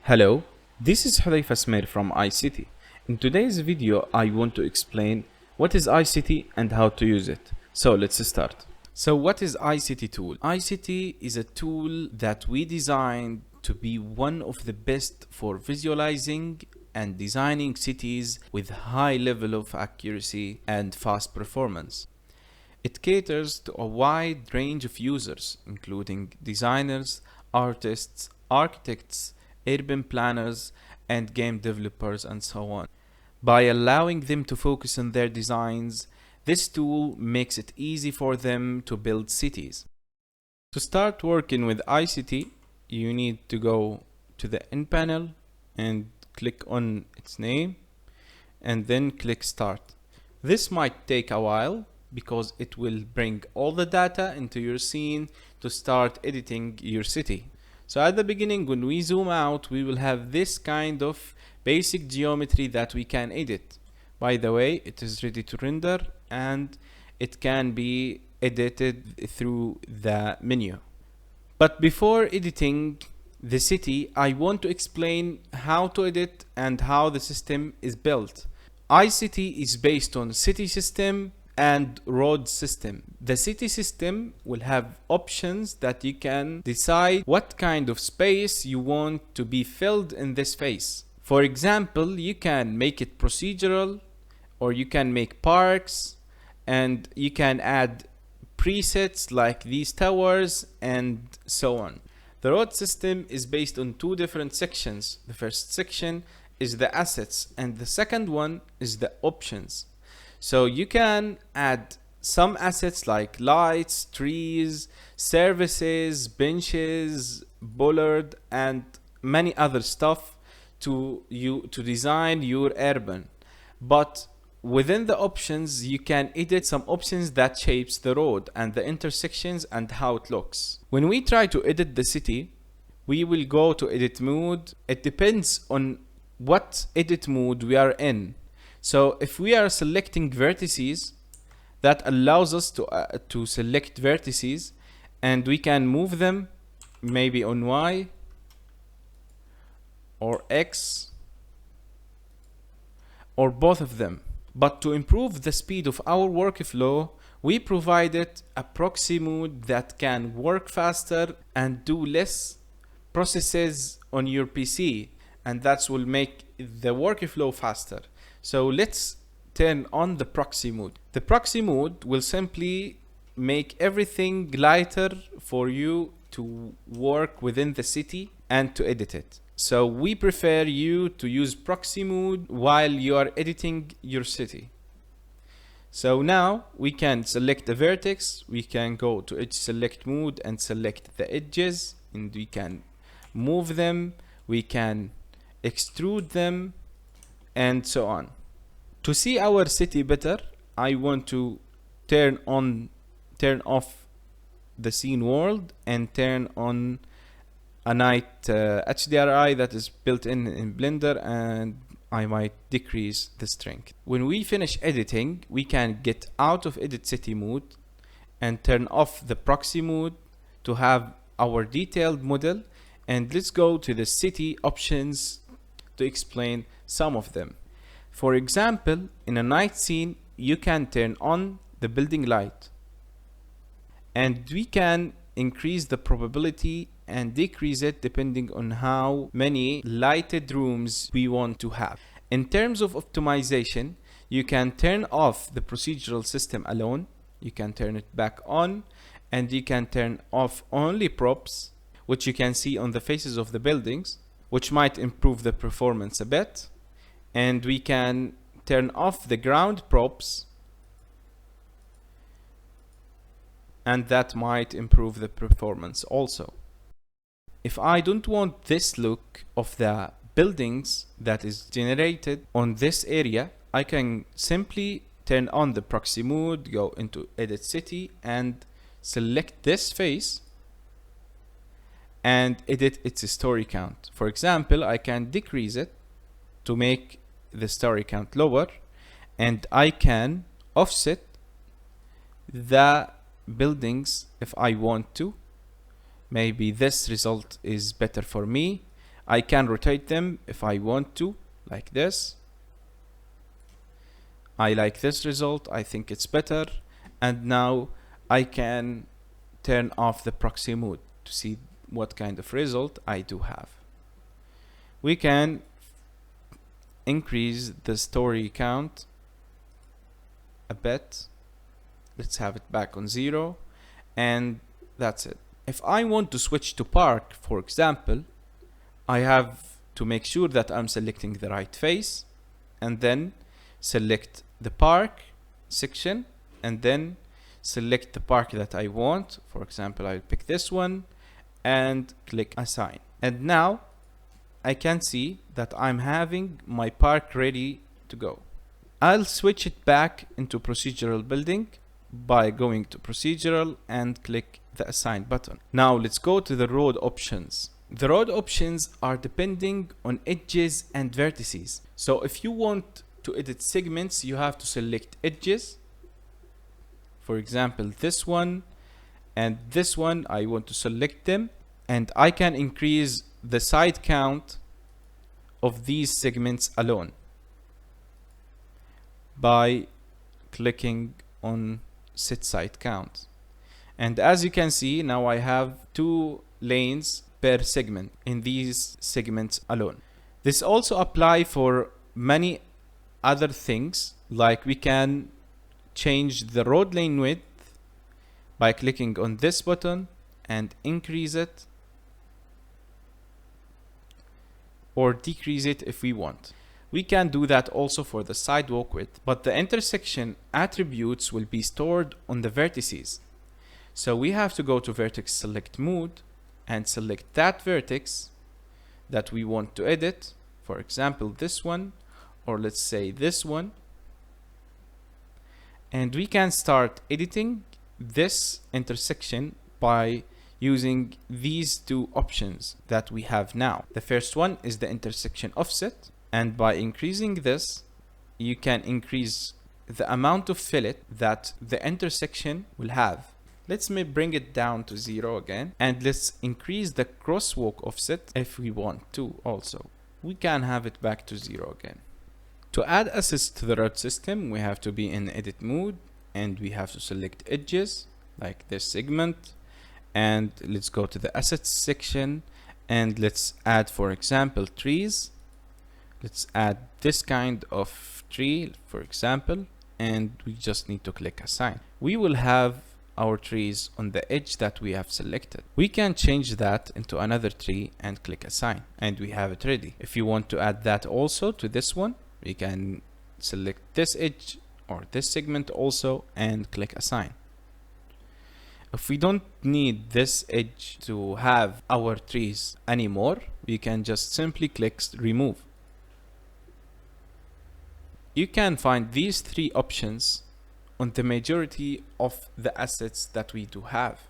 Hello, this is Hudayfa Smer from iCity. In today's video, I want to explain what is iCity and how to use it. So let's start. So what is iCity tool? iCity is a tool that we designed to be one of the best for visualizing and designing cities with high level of accuracy and fast performance. It caters to a wide range of users, including designers, artists, architects, urban planners, and game developers, and so on. By allowing them to focus on their designs, this tool makes it easy for them to build cities. To start working with ICity, you need to go to the In panel and click on its name, and then click Start. This might take a while because it will bring all the data into your scene to start editing your city. So at the beginning, when we zoom out, we will have this kind of basic geometry that we can edit. By the way, it is ready to render and it can be edited through the menu. But before editing the city, I want to explain how to edit and how the system is built. iCity is based on city system and road system. The city system will have options that you can decide what kind of space you want to be filled in this space. For example, you can make it procedural, or you can make parks, and you can add presets like these towers and so on. The road system is based on two different sections. The first section is the assets and the second one is the options. So you can add some assets like lights, trees, services, benches, bollard, and many other stuff to design your urban. But within the options, you can edit some options that shapes the road and the intersections and how it looks. When we try to edit the city, we will go to edit mode. It depends on what edit mode we are in. So if we are selecting vertices, that allows us to select vertices, and we can move them maybe on Y or X or both of them. But to improve the speed of our workflow, we provided a proxy mode that can work faster and do less processes on your PC, and that will make the workflow faster. So let's turn on the proxy mode. The proxy mode will simply make everything lighter for you to work within the city and to edit it. So we prefer you to use proxy mode while you are editing your city. So now we can select the vertex, we can go to edge select mode and select the edges, and we can move them, we can extrude them, and so on. To see our city better, I want to turn off the scene world and turn on a night HDRI that is built in Blender, and I might decrease the strength. When we finish editing, we can get out of edit city mode and turn off the proxy mode to have our detailed model. And let's go to the city options to explain some of them. For example, in a night scene, you can turn on the building light, and we can increase the probability and decrease it depending on how many lighted rooms we want to have. In terms of optimization, you can turn off the procedural system alone, you can turn it back on, and you can turn off only props, which you can see on the faces of the buildings, which might improve the performance a bit. And we can turn off the ground props, and that might improve the performance also. If I don't want this look of the buildings that is generated on this area, I can simply turn on the proxy mode, go into edit city and select this face and edit its story count. For example, I can decrease it to make the story count lower, and I can offset the buildings if I want to. Maybe this result is better for me. I can rotate them if I want to, like this. I like this result, I think it's better. And now I can turn off the proxy mode to see what kind of result I do have. We can increase the story count a bit. Let's have it back on 0, and that's it. If I want to switch to park, for example, I have to make sure that I'm selecting the right face, and then select the park section, and then select the park that I want. For example, I'll pick this one and click assign. And now I can see that I'm having my park ready to go. I'll switch it back into procedural building by going to procedural and click the assign button. Now let's go to the road options. The road options are depending on edges and vertices. So if you want to edit segments, you have to select edges. For example, this one and this one, I want to select them, and I can increase the side count of these segments alone by clicking on set side count. And as you can see, now I have 2 lanes per segment in these segments alone. This also applies for many other things, like we can change the road lane width by clicking on this button and increase it, or decrease it if we want. We can do that also for the sidewalk width, but the intersection attributes will be stored on the vertices. So we have to go to vertex select mode and select that vertex that we want to edit. For example, this one, or let's say this one. And we can start editing this intersection by using these 2 options that we have now. The first one is the intersection offset, and by increasing this, you can increase the amount of fillet that the intersection will have. Let's bring it down to 0 again, and let's increase the crosswalk offset if we want to also. We can have it back to 0 again. To add assets to the road system, we have to be in edit mode, and we have to select edges like this segment, and let's go to the assets section, and let's add, for example, trees. Let's add this kind of tree, for example, and we just need to click assign. We will have our trees on the edge that we have selected. We can change that into another tree and click assign, and we have it ready. If you want to add that also to this one, we can select this edge or this segment also and click assign. If we don't need this edge to have our trees anymore, we can just simply click remove. You can find these 3 options on the majority of the assets that we do have.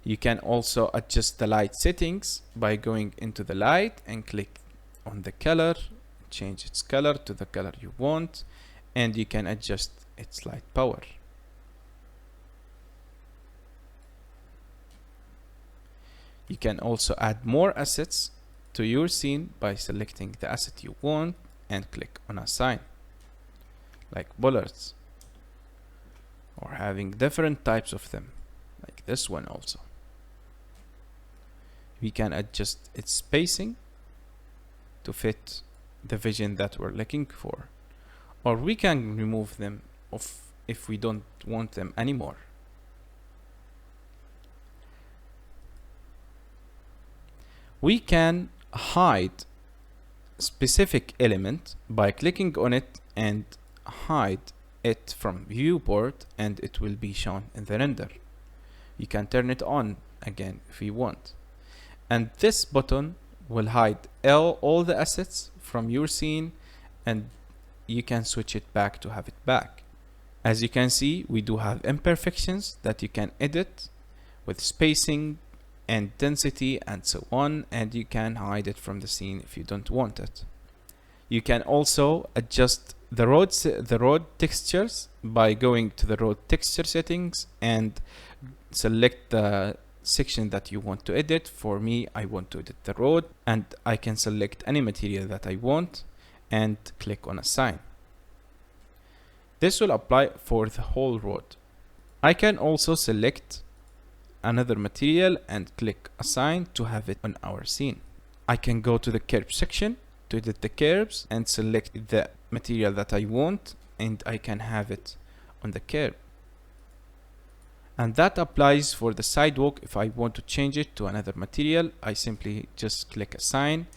You can also adjust the light settings by going into the light and click on the color, change its color to the color you want, and you can adjust its light power. You can also add more assets to your scene by selecting the asset you want and click on assign, like bullets, or having different types of them, like this one also. We can adjust its spacing to fit the vision that we're looking for, or we can remove them if we don't want them anymore. We can hide specific element by clicking on it and hide it from viewport, and it will be shown in the render. You can turn it on again if you want, and this button will hide all the assets from your scene, and you can switch it back to have it back. As you can see, we do have imperfections that you can edit with spacing and density and so on, and you can hide it from the scene if you don't want it. You can also adjust the road textures by going to the road texture settings and select the section that you want to edit. For me, I want to edit the road, and I can select any material that I want and click on assign. This will apply for the whole road. I can also select another material and click assign to have it on our scene. I can go to the curb section to edit the curbs and select the material that I want, and I can have it on the curb. And that applies for the sidewalk. If I want to change it to another material, I simply just click assign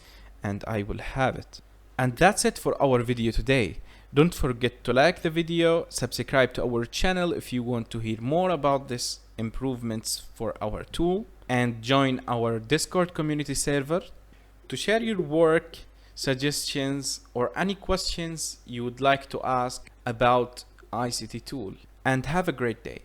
and I will have it. And that's it for our video today. Don't forget to like the video, subscribe to our channel if you want to hear more about this improvements for our tool, and join our Discord community server to share your work, suggestions, or any questions you would like to ask about ICity tool. And have a great day.